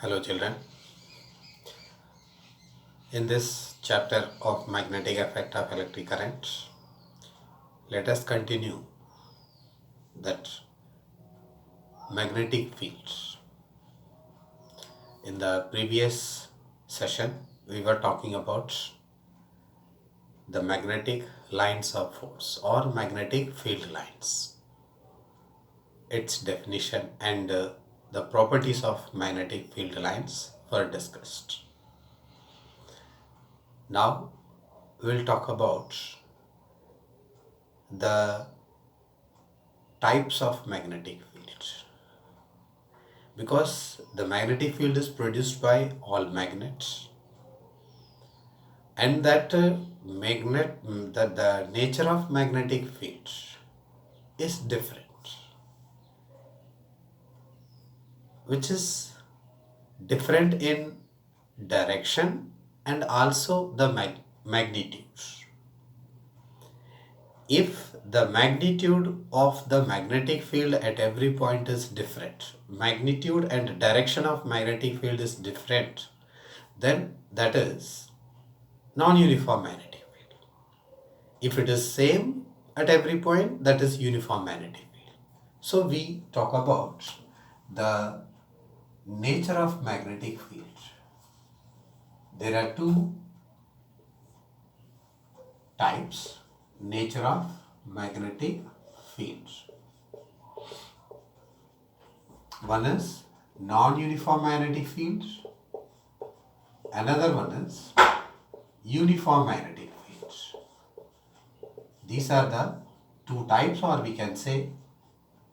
Hello, children. In this chapter of magnetic effect of electric current, let us continue that magnetic fields. In the previous session, we were talking about the magnetic lines of force or magnetic field lines, its definition, and the properties of magnetic field lines were discussed. Now, we'll talk about the types of magnetic fields, because the magnetic field is produced by all magnets, and that the nature of magnetic fields is different, which is different in direction and also the magnitudes. If the magnitude of the magnetic field at every point is different, magnitude and direction of magnetic field is different, then that is non-uniform magnetic field. If it is same at every point, that is uniform magnetic field. So we talk about the nature of magnetic field. There are two types: nature of magnetic fields. One is non-uniform magnetic fields, another one is uniform magnetic fields. These are the two types, or we can say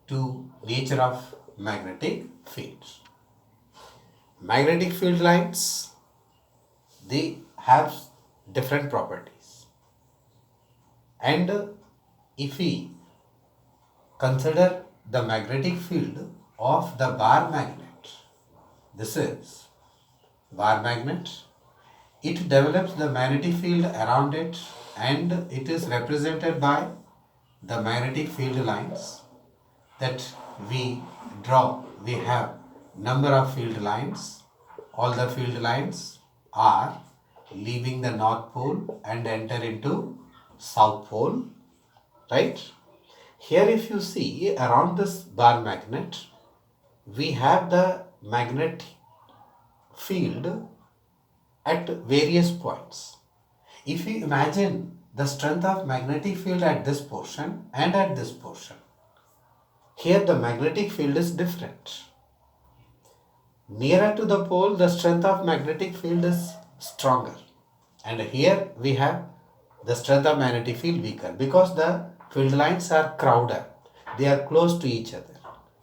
two nature of magnetic fields. Magnetic field lines, they have different properties, and if we consider the magnetic field of the bar magnet, this is bar magnet, it develops the magnetic field around it, and it is represented by the magnetic field lines that we draw. We have number of field lines. All the field lines are leaving the north pole and enter into south pole, right? Here if you see around this bar magnet, we have the magnetic field at various points. If you imagine the strength of magnetic field at this portion and at this portion, here the magnetic field is different. Nearer to the pole, the strength of magnetic field is stronger, and here we have the strength of magnetic field weaker, because the field lines are crowded, they are close to each other,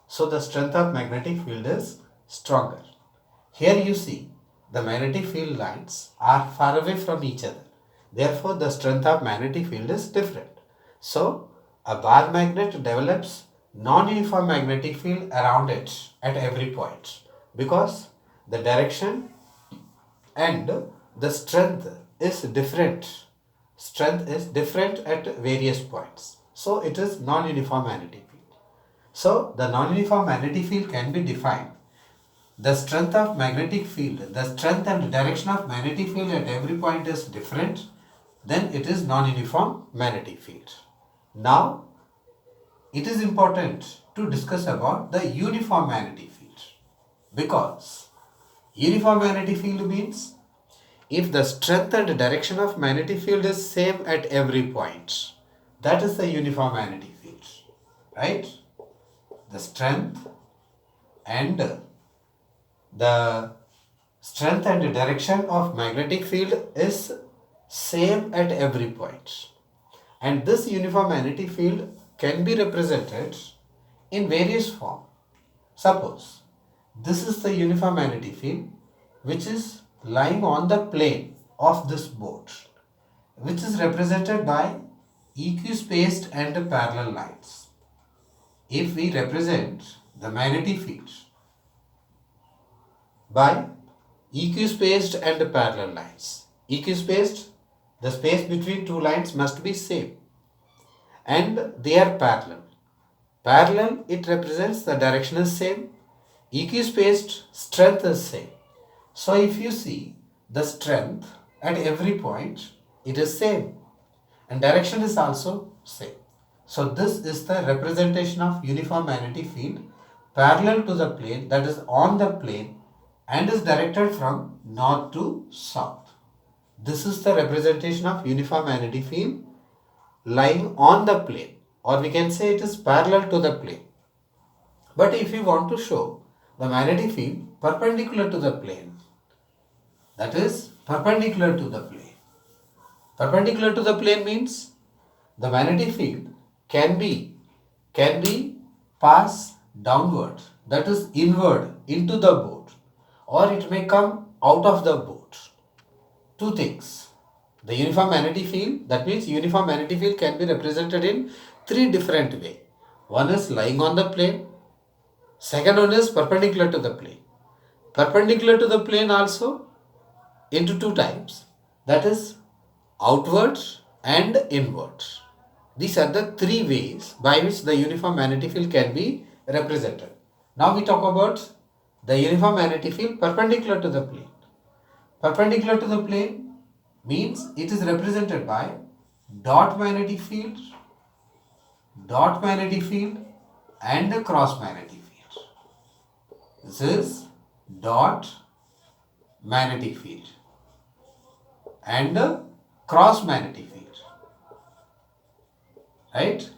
so the strength of magnetic field is stronger. Here you see the magnetic field lines are far away from each other, therefore the strength of magnetic field is different. So a bar magnet develops non-uniform magnetic field around it at every point, because the direction and the strength is different. Strength is different at various points, so it is non-uniform magnetic field. So the non-uniform magnetic field can be defined: the strength of magnetic field, the strength and direction of magnetic field at every point is different, then it is non-uniform magnetic field. Now it is important to discuss about the uniform magnetic field, because uniform magnetic field means if the strength and direction of magnetic field is same at every point, that is the uniform magnetic field, right? The strength and direction of magnetic field is same at every point, and this uniform magnetic field can be represented in various form. Suppose this is the uniform magnetic field which is lying on the plane of this board, which is represented by equispaced and parallel lines. If we represent the magnetic field by equispaced and parallel lines, equispaced, the space between two lines must be same, and they are parallel. Parallel, it represents the direction is same. Equispaced, strength is same. So if you see the strength at every point, it is same and direction is also same. So this is the representation of uniform magnetic field parallel to the plane, that is on the plane, and is directed from north to south. This is the representation of uniform magnetic field lying on the plane, or we can say it is parallel to the plane. But if you want to show the magnetic field perpendicular to the plane, that is perpendicular to the plane. Perpendicular to the plane means the magnetic field can be pass downward, that is inward into the board, or it may come out of the board. Two things. The uniform magnetic field, that means uniform magnetic field can be represented in three different ways. One is lying on the plane, second one is perpendicular to the plane. Perpendicular to the plane also into two types, that is outwards and inwards. These are the three ways by which the uniform magnetic field can be represented. Now we talk about the uniform magnetic field perpendicular to the plane. Perpendicular to the plane means it is represented by dot magnetic field and the cross magnetic field. This is dot magnetic field and the cross magnetic field. Right?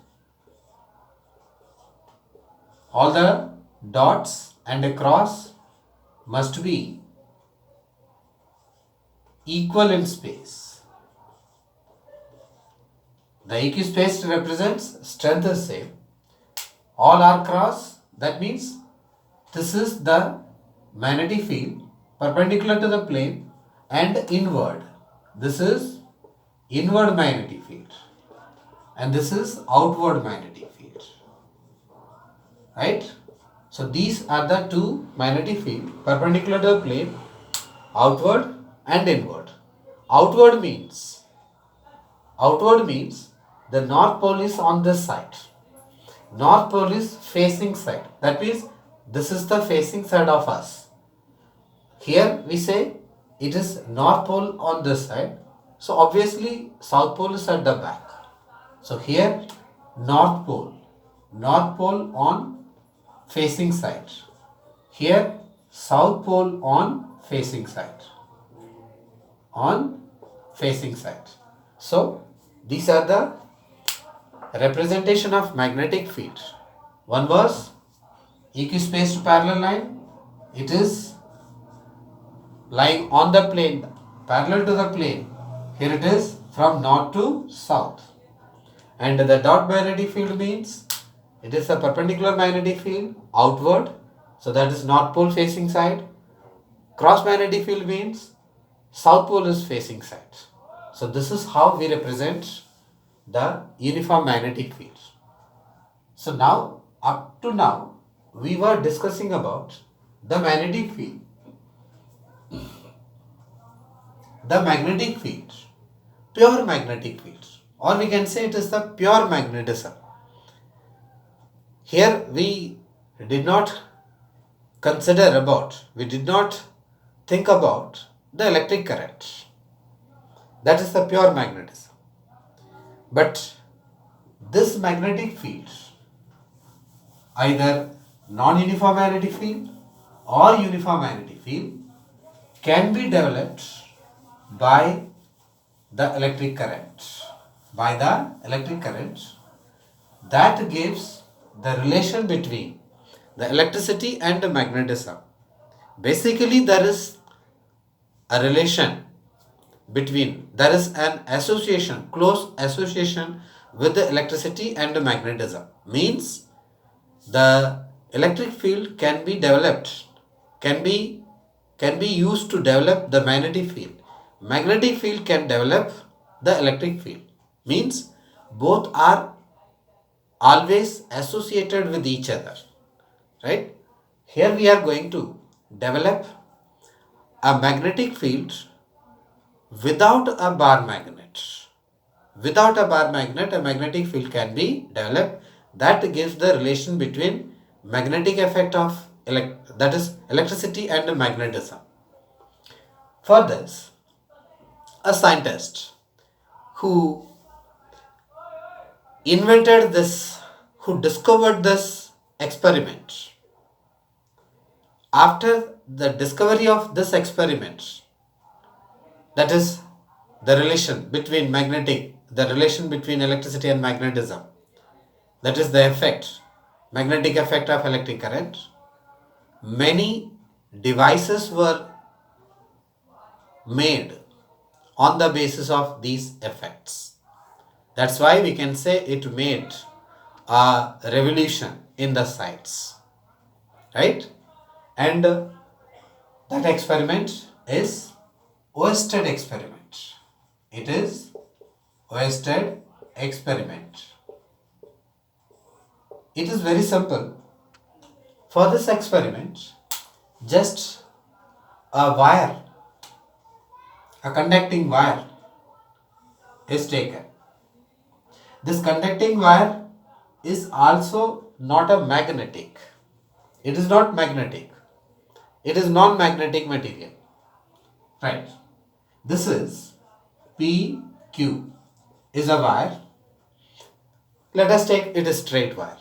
All the dots and the cross must be equal in space. The equispace represents strength is same. All are cross, that means this is the magnetic field perpendicular to the plane and inward. This is inward magnetic field and this is outward magnetic field. Right? So these are the two magnetic field perpendicular to the plane, outward and inward. Outward means the north pole is on this side. North pole is facing side. That means this is the facing side of us. Here we say it is north pole on this side. So obviously south pole is at the back. So here north pole on facing side. Here south pole on facing side. So these are the representation of magnetic field. One was equispaced parallel line. It is lying on the plane, parallel to the plane. Here it is from north to south. And the dot magnetic field means it is a perpendicular magnetic field outward. So that is north pole facing side. Cross magnetic field means south pole is facing side. So this is how we represent the uniform magnetic field. So now, up to now, we were discussing about the magnetic field. The magnetic field, pure magnetic field, or we can say it is the pure magnetism. Here we did not think about the electric current. That is the pure magnetism. But this magnetic field, either non-uniform magnetic field or uniform magnetic field, can be developed by the electric current. That gives the relation between the electricity and the magnetism. Basically, there is a relation between, there is an association, close association with the electricity and the magnetism. Means the electric field can be developed, can be used to develop the magnetic field. Magnetic field can develop the electric field. Means both are always associated with each other. Right? Here we are going to develop a magnetic field without a bar magnet. Without a bar magnet, a magnetic field can be developed. That gives the relation between magnetic effect of that is electricity and magnetism. For this, a scientist who invented this, who discovered this experiment, after the discovery of this experiment, that is the relation between electricity and magnetism, that is the effect, magnetic effect of electric current, many devices were made on the basis of these effects. That's why we can say it made a revolution in the science, right? And that experiment is Oersted experiment. It is Oersted experiment. It is very simple. For this experiment, just a wire, a conducting wire is taken. This conducting wire is also not a magnetic. It is not magnetic. It is non-magnetic material. Right. This is PQ is a wire. Let us take it a straight wire.